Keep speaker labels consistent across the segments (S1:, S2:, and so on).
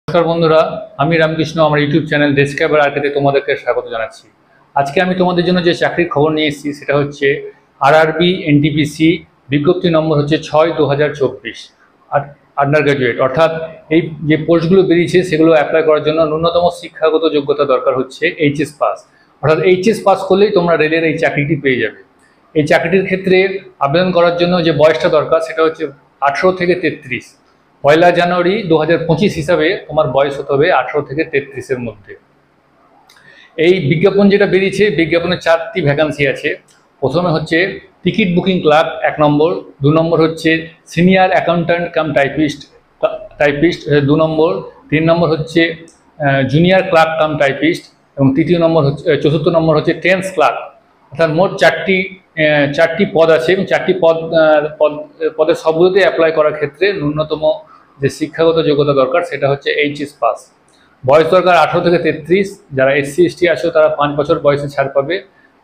S1: নমস্কার বন্ধুরা, আমি রামকৃষ্ণ আমার ইউটিউব চ্যানেল ডেস্ক্রাইবার আর্কেতে তোমাদেরকে স্বাগত জানাচ্ছি। আজকে আমি তোমাদের জন্য যে চাকরির খবর নিয়ে এসেছি সেটা হচ্ছে আরআরবি এনটিপিসি বিজ্ঞপ্তি নম্বর হচ্ছে 6/2024 আর আন্ডার গ্র্যাজুয়েট, অর্থাৎ এই যে পোস্টগুলো বেরিয়েছে সেগুলো অ্যাপ্লাই করার জন্য ন্যূনতম শিক্ষাগত যোগ্যতা দরকার হচ্ছে এইচএস পাস। অর্থাৎ এইচএস পাস করলেই তোমরা রেলের এই চাকরিটি পেয়ে যাবে। এই চাকরিটির ক্ষেত্রে আবেদন করার জন্য যে বয়সটা দরকার সেটা হচ্ছে 18 থেকে 33। 1 জানুয়ারি 2025 হিসাবে তোমার বয়স হতে হবে 18 থেকে 33-এর মধ্যে। এই বিজ্ঞাপন যেটা বেরিয়েছে, বিজ্ঞাপনে 4টি ভ্যাকান্সি আছে। প্রথমে হচ্ছে টিকিট বুকিং ক্লার্ক 1 নম্বর, 2 নম্বর হচ্ছে সিনিয়র অ্যাকাউন্ট্যান্ট কাম টাইপিস্ট 2 নম্বর, 3 নম্বর হচ্ছে জুনিয়র ক্লার্ক কাম টাইপিস্ট এবং চতুর্থ নম্বর হচ্ছে টেন্স ক্লার্ক। অর্থাৎ মোট চারটি পদ আছে এবং চারটি পদের সবগুলোতে অ্যাপ্লাই করার ক্ষেত্রে ন্যূনতম যে শিক্ষাগত যোগ্যতা দরকার সেটা হচ্ছে এইচএস পাস। বয়স দরকার 18 থেকে 33। যারা এসসি এসটি আছো তারা 5 বছর বয়সে ছাড় পাবে,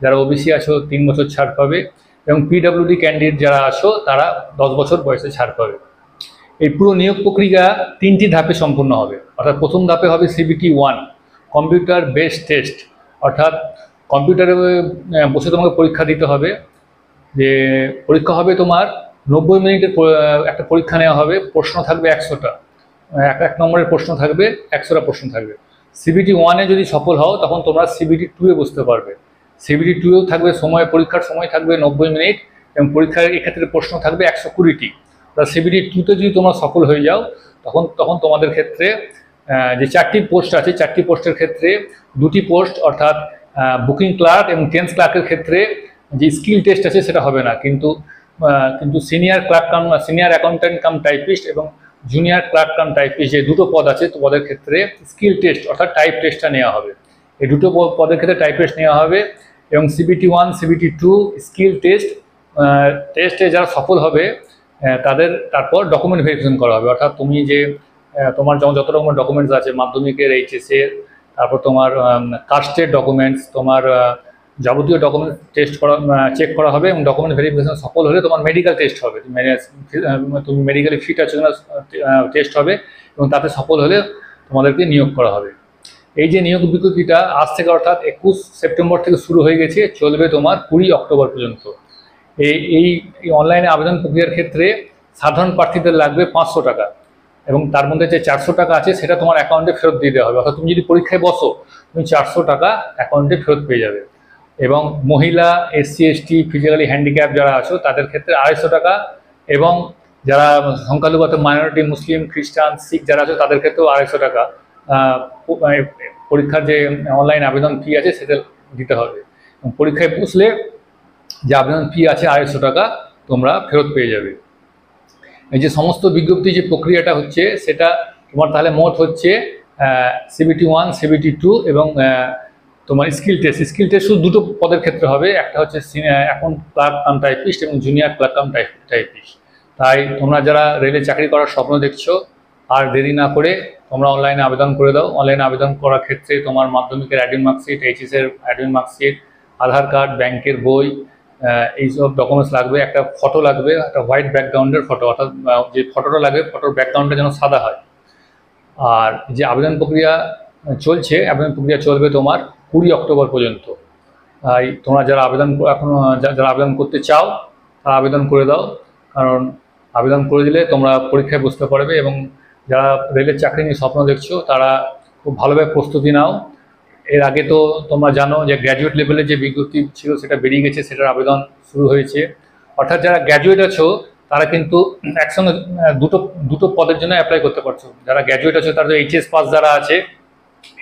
S1: যারা ওবিসি আছো 3 বছর ছাড় পাবে এবং পিডব্লিউডি ক্যান্ডিডেট যারা আছো তারা 10 বছর বয়সে ছাড় পাবে। এই পুরো নিয়োগ প্রক্রিয়া 3টি ধাপে সম্পূর্ণ হবে। অর্থাৎ প্রথম ধাপে হবে CBT 1 কম্পিউটার বেসড টেস্ট, অর্থাৎ কম্পিউটারে বসে তোমাকে পরীক্ষা দিতে হবে। যে পরীক্ষা হবে তোমার 90 মিনিটের একটা পরীক্ষা নেওয়া হবে। প্রশ্ন থাকবে 100টা, এক নম্বরের প্রশ্ন থাকবে, 100টা প্রশ্ন থাকবে। CBT 1-এ যদি সফল হও তখন তোমরা CBT 2-এ বসতে পারবে। CBT 2-এও থাকবে পরীক্ষার সময় থাকবে 90 মিনিট এবং পরীক্ষার এক্ষেত্রে প্রশ্ন থাকবে 120টি। CBT 2-তে যদি তোমরা সফল হয়ে যাও তখন তোমাদের ক্ষেত্রে যে 4টি পোস্ট আছে, 4টি পোস্টের ক্ষেত্রে 2টি পোস্ট অর্থাৎ বুকিং ক্লার্ক এবং টেন্স ক্লার্কের ক্ষেত্রে যে স্কিল টেস্ট আছে সেটা হবে না, কিন্তু সিনিয়র অ্যাকাউন্ট্যান্ট কাম টাইপিস্ট এবং জুনিয়র ক্লার্ক কাম টাইপিস্ট যে দুটো পদ আছে তো পদের ক্ষেত্রে স্কিল টেস্ট অর্থাৎ টাইপ টেস্টটা নেওয়া হবে। এই দুটো পদের ক্ষেত্রে টাইপ টেস্ট নেওয়া হবে এবং CBT 1 CBT 2 স্কিল টেস্টে যারা সফল হবে তাদের তারপর ডকুমেন্ট ভেরিফিকেশন করা হবে। অর্থাৎ তুমি যে তোমার যত রকমের ডকুমেন্টস আছে, মাধ্যমিকের, এইচএসের, তারপর তোমার কাস্টের ডকুমেন্টস, তোমার যাবতীয় ডকুমেন্ট চেক করা হবে এবং ডকুমেন্ট ভেরিফিকেশন সফল হলে তোমার মেডিকেল টেস্ট হবে। তুমি মেডিকেলি ফিট আছো কিনা টেস্ট হবে এবং তাতে সফল হলে তোমাদেরকে নিয়োগ করা হবে। এই যে নিয়োগ বিজ্ঞপ্তিটা আজ থেকে অর্থাৎ 21 সেপ্টেম্বর থেকে শুরু হয়ে গেছে, চলবে তোমার 20 অক্টোবর পর্যন্ত। এই অনলাইনে আবেদন প্রক্রিয়ার ক্ষেত্রে সাধারণ প্রার্থীদের লাগবে 500 টাকা এবং তার মধ্যে যে 400 টাকা আছে সেটা তোমার অ্যাকাউন্টে ফেরত দিয়ে দেওয়া হবে। অর্থাৎ তুমি যদি পরীক্ষায় বসো তুমি 400 টাকা অ্যাকাউন্টে ফেরত পেয়ে যাবে। এবং মহিলা, এসসি এসটি, ফিজিক্যালি হ্যান্ডিক্যাপ যারা আছো তাদের ক্ষেত্রে 250 টাকা এবং যারা সংখ্যালঘু মাইনরিটি, মুসলিম, খ্রিস্টান, শিখ যারা আছে তাদের ক্ষেত্রেও 250 টাকা পরীক্ষার যে অনলাইন আবেদন ফি আছে সেটা দিতে হবে। পরীক্ষায় বসলে যে আবেদন ফি আছে 250 টাকা তোমরা ফেরত পেয়ে যাবে। এই যে সমস্ত বিজ্ঞপ্তি যে প্রক্রিয়াটা হচ্ছে সেটা তোমার তাহলে মোট হচ্ছে CBT 1 CBT 2 এবং তোমার স্কিল টেস্ট শুধু দুটো পদের ক্ষেত্রে হবে। একটা হচ্ছে এখন ক্লার্ক কাম টাইপিস্ট এবং জুনিয়র ক্লার্ক কাম টাইপিস্ট। তাই তোমরা যারা রেলে চাকরি করার স্বপ্ন দেখছো আর দেরি না করে তোমরা অনলাইনে আবেদন করে দাও। অনলাইনে আবেদন করার ক্ষেত্রে তোমার মাধ্যমিকের অ্যাডমিট মার্কশিট, এইচএসের অ্যাডমিট মার্কশিট, আধার কার্ড, ব্যাংকের বই, এইসব ডকুমেন্টস লাগবে। একটা ফটো লাগবে, একটা হোয়াইট ব্যাকগ্রাউন্ডের ফটো, অর্থাৎ যে ফটোটা লাগবে ফটোর ব্যাকগ্রাউন্ডটা যেন সাদা হয়। আর যে আবেদন প্রক্রিয়া চলবে তোমার 20 অক্টোবর পর্যন্ত। তাই তোমরা যারা আবেদন করতে চাও তারা আবেদন করে দাও, কারণ আবেদন করে দিলে তোমরা পরীক্ষায় বসতে পারবে। এবং যারা রেলের চাকরি নিয়ে স্বপ্ন দেখছো তারা খুব ভালোভাবে প্রস্তুতি নাও। এর আগে তো তোমরা জানো যে গ্র্যাজুয়েট লেভেলের যে বিজ্ঞপ্তি ছিল সেটা বেরিয়ে গেছে, সেটার আবেদন শুরু হয়েছে। অর্থাৎ যারা গ্র্যাজুয়েট আছো তারা কিন্তু একসঙ্গে দুটো পদের জন্য অ্যাপ্লাই করতে পারছো। যারা গ্র্যাজুয়েট আছো তারা এইচএস পাস যারা আছে,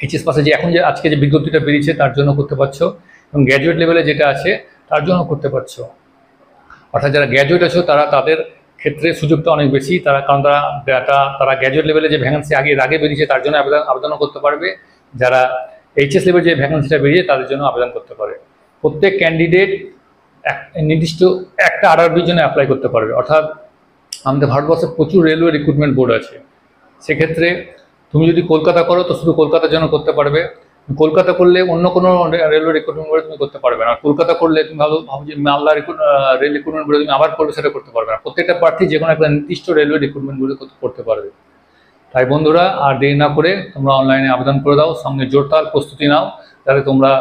S1: এইচএস পাসে যে আজকে যে বিজ্ঞপ্তিটা বেরিয়েছে তার জন্য করতে পারছো এবং গ্র্যাজুয়েট লেভেলে যেটা আছে তার জন্য করতে পারছো। অর্থাৎ যারা গ্র্যাজুয়েট আছো তাদের ক্ষেত্রে সুযোগটা অনেক বেশি, কারণ তারা গ্র্যাজুয়েট লেভেলে যে ভ্যাকেন্সি আগে বেরিয়েছে তার জন্য আবেদনও করতে পারবে। যারা এইচএস লেভেল যে ভ্যাকেন্সিটা বেরিয়েছে তাদের জন্য আবেদন করতে পারে। প্রত্যেক ক্যান্ডিডেট নির্দিষ্ট একটা আরআরবির জন্য অ্যাপ্লাই করতে পারবে। অর্থাৎ আমাদের ভারতবর্ষে প্রচুর রেলওয়ে রিক্রুটমেন্ট বোর্ড আছে। সেক্ষেত্রে তুমি যদি কলকাতা করো তো শুধু কলকাতার জন্য করতে পারবে। কলকাতা করলে অন্য কোনো রেলওয়ে রিক্রুটমেন্ট বোর্ডে তুমি করতে পারবে না। কলকাতা করলে তুমি ভাবো যে মালদা রেল রিক্রুটমেন্ট বোর্ডে তুমি আবার করবে, সেটা করতে পারবে না। প্রত্যেকটা প্রার্থী যে কোনো একটা নির্দিষ্ট রেলওয়ে রিক্রুটমেন্ট বোর্ডে করতে পারবে। তাই বন্ধুরা আর দেরি না করে তোমরা অনলাইনে আবেদন করে দাও, সঙ্গে জোরদার প্রস্তুতি নাও, যাতে তোমরা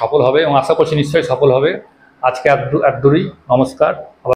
S1: সফল হবে এবং আশা করছি নিশ্চয়ই সফল হবে। আজকে এত দূরই, নমস্কার।